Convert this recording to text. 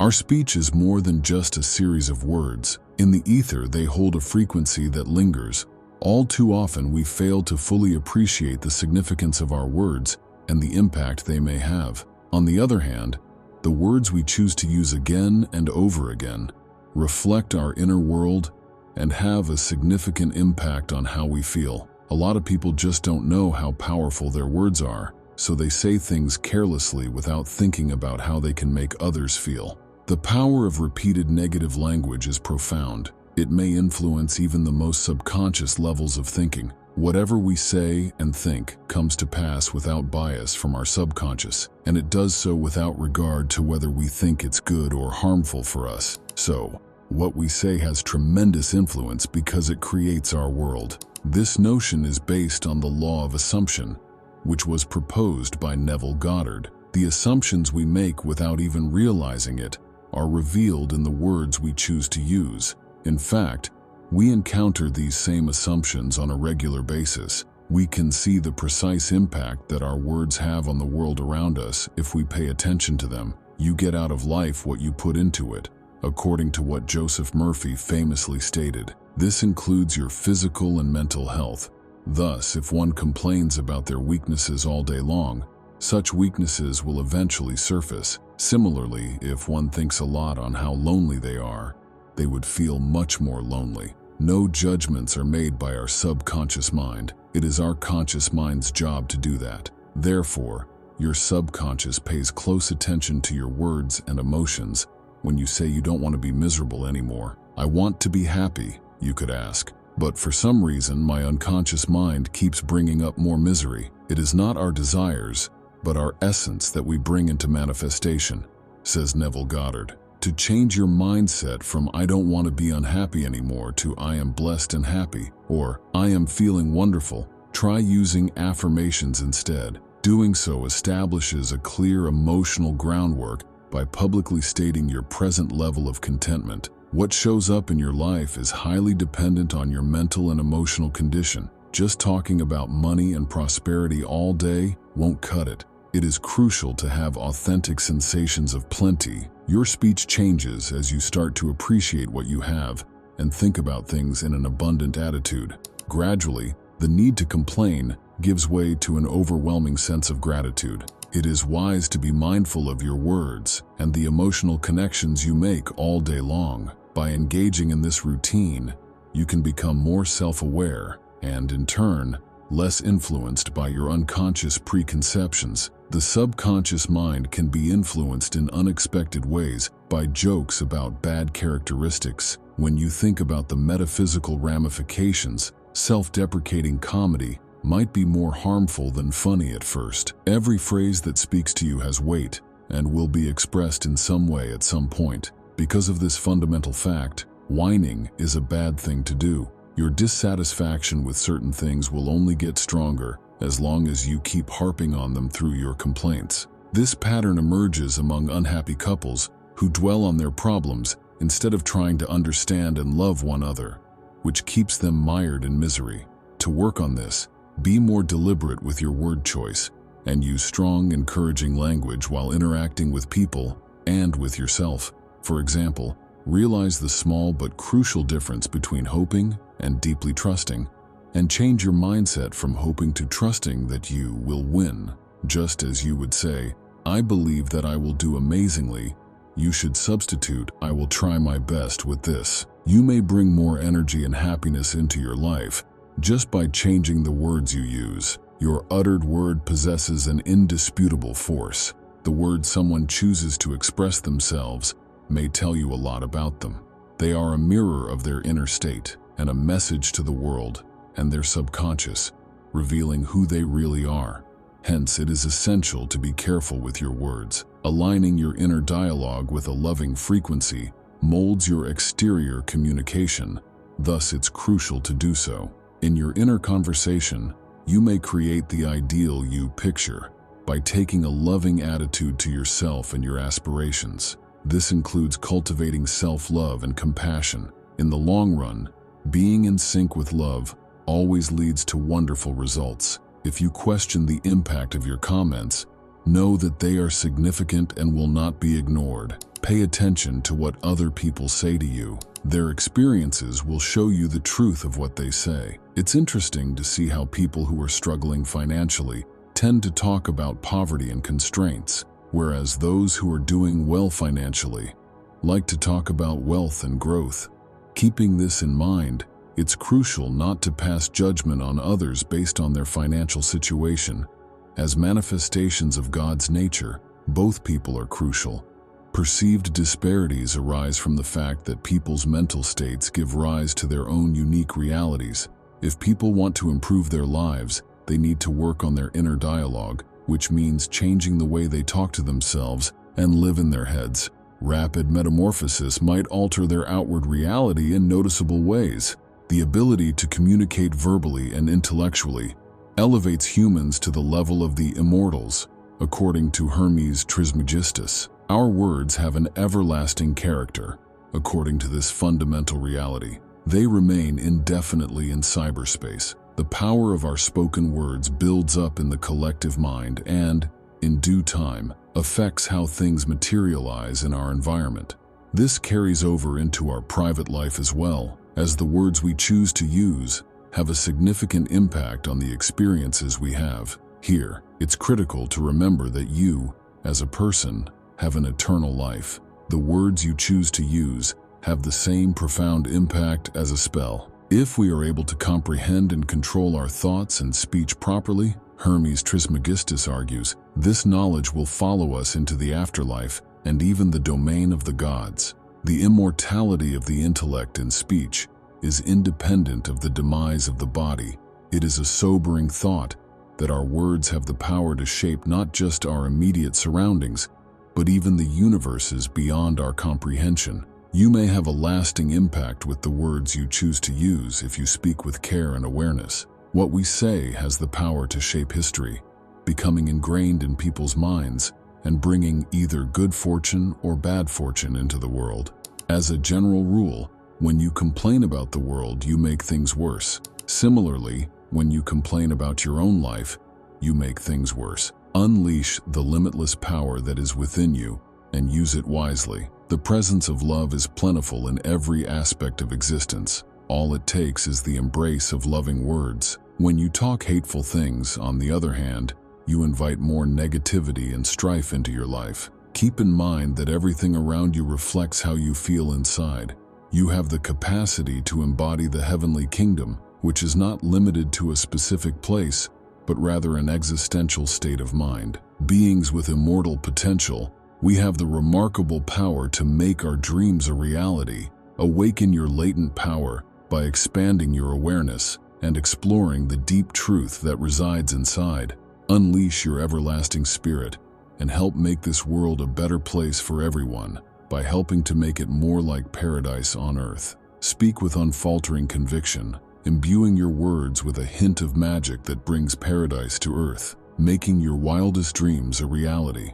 Our speech is more than just a series of words. In the ether, they hold a frequency that lingers. All too often, we fail to fully appreciate the significance of our words and the impact they may have. On the other hand, the words we choose to use again and over again reflect our inner world and have a significant impact on how we feel. A lot of people just don't know how powerful their words are, so they say things carelessly without thinking about how they can make others feel. The power of repeated negative language is profound. It may influence even the most subconscious levels of thinking. Whatever we say and think comes to pass without bias from our subconscious, and it does so without regard to whether we think it's good or harmful for us. So, what we say has tremendous influence because it creates our world. This notion is based on the law of assumption, which was proposed by Neville Goddard. The assumptions we make without even realizing it are revealed in the words we choose to use. In fact, we encounter these same assumptions on a regular basis. We can see the precise impact that our words have on the world around us if we pay attention to them. You get out of life what you put into it, according to what Joseph Murphy famously stated. This includes your physical and mental health. Thus, if one complains about their weaknesses all day long, such weaknesses will eventually surface. Similarly, if one thinks a lot on how lonely they are, they would feel much more lonely. No judgments are made by our subconscious mind. It is our conscious mind's job to do that. Therefore, your subconscious pays close attention to your words and emotions. When you say you don't want to be miserable anymore, I want to be happy, you could ask. But for some reason, my unconscious mind keeps bringing up more misery. It is not our desires, but our essence that we bring into manifestation, says Neville Goddard. To change your mindset from I don't want to be unhappy anymore to I am blessed and happy, or I am feeling wonderful, try using affirmations instead. Doing so establishes a clear emotional groundwork by publicly stating your present level of contentment. What shows up in your life is highly dependent on your mental and emotional condition. Just talking about money and prosperity all day won't cut it. It is crucial to have authentic sensations of plenty. Your speech changes as you start to appreciate what you have and think about things in an abundant attitude. Gradually, the need to complain gives way to an overwhelming sense of gratitude. It is wise to be mindful of your words and the emotional connections you make all day long. By engaging in this routine, you can become more self-aware and, in turn, less influenced by your unconscious preconceptions. The subconscious mind can be influenced in unexpected ways by jokes about bad characteristics. When you think about the metaphysical ramifications, self-deprecating comedy might be more harmful than funny at first. Every phrase that speaks to you has weight and will be expressed in some way at some point. Because of this fundamental fact, whining is a bad thing to do. Your dissatisfaction with certain things will only get stronger as long as you keep harping on them through your complaints. This pattern emerges among unhappy couples who dwell on their problems instead of trying to understand and love one another, which keeps them mired in misery. To work on this, be more deliberate with your word choice and use strong, encouraging language while interacting with people and with yourself. For example, realize the small but crucial difference between hoping and deeply trusting, and change your mindset from hoping to trusting that you will win. Just as you would say, I believe that I will do amazingly, you should substitute, I will try my best with this. You may bring more energy and happiness into your life just by changing the words you use. Your uttered word possesses an indisputable force. The word someone chooses to express themselves may tell you a lot about them. They are a mirror of their inner state and a message to the world and their subconscious, revealing who they really are. Hence, it is essential to be careful with your words. Aligning your inner dialogue with a loving frequency molds your exterior communication. Thus, it's crucial to do so. In your inner conversation, you may create the ideal you picture by taking a loving attitude to yourself and your aspirations. This includes cultivating self-love and compassion. In the long run, being in sync with love always leads to wonderful results. If you question the impact of your comments, know that they are significant and will not be ignored. Pay attention to what other people say to you. Their experiences will show you the truth of what they say. It's interesting to see how people who are struggling financially tend to talk about poverty and constraints, whereas those who are doing well financially like to talk about wealth and growth. Keeping this in mind, it's crucial not to pass judgment on others based on their financial situation. As manifestations of God's nature, both people are crucial. Perceived disparities arise from the fact that people's mental states give rise to their own unique realities. If people want to improve their lives, they need to work on their inner dialogue, which means changing the way they talk to themselves and live in their heads. Rapid metamorphosis might alter their outward reality in noticeable ways. The ability to communicate verbally and intellectually elevates humans to the level of the immortals, according to Hermes Trismegistus. Our words have an everlasting character, according to this fundamental reality. They remain indefinitely in cyberspace. The power of our spoken words builds up in the collective mind and, in due time, affects how things materialize in our environment. This carries over into our private life as well, as the words we choose to use have a significant impact on the experiences we have. Here, it's critical to remember that you, as a person, have an eternal life. The words you choose to use have the same profound impact as a spell. If we are able to comprehend and control our thoughts and speech properly, Hermes Trismegistus argues, this knowledge will follow us into the afterlife and even the domain of the gods. The immortality of the intellect and speech is independent of the demise of the body. It is a sobering thought that our words have the power to shape not just our immediate surroundings, but even the universes beyond our comprehension. You may have a lasting impact with the words you choose to use if you speak with care and awareness. What we say has the power to shape history, becoming ingrained in people's minds and bringing either good fortune or bad fortune into the world. As a general rule, when you complain about the world, you make things worse. Similarly, when you complain about your own life, you make things worse. Unleash the limitless power that is within you and use it wisely. The presence of love is plentiful in every aspect of existence. All it takes is the embrace of loving words. When you talk hateful things, on the other hand, you invite more negativity and strife into your life. Keep in mind that everything around you reflects how you feel inside. You have the capacity to embody the heavenly kingdom, which is not limited to a specific place, but rather an existential state of mind. Beings with immortal potential, we have the remarkable power to make our dreams a reality. Awaken your latent power by expanding your awareness and exploring the deep truth that resides inside. Unleash your everlasting spirit and help make this world a better place for everyone by helping to make it more like paradise on earth. Speak with unfaltering conviction, imbuing your words with a hint of magic that brings paradise to earth, making your wildest dreams a reality.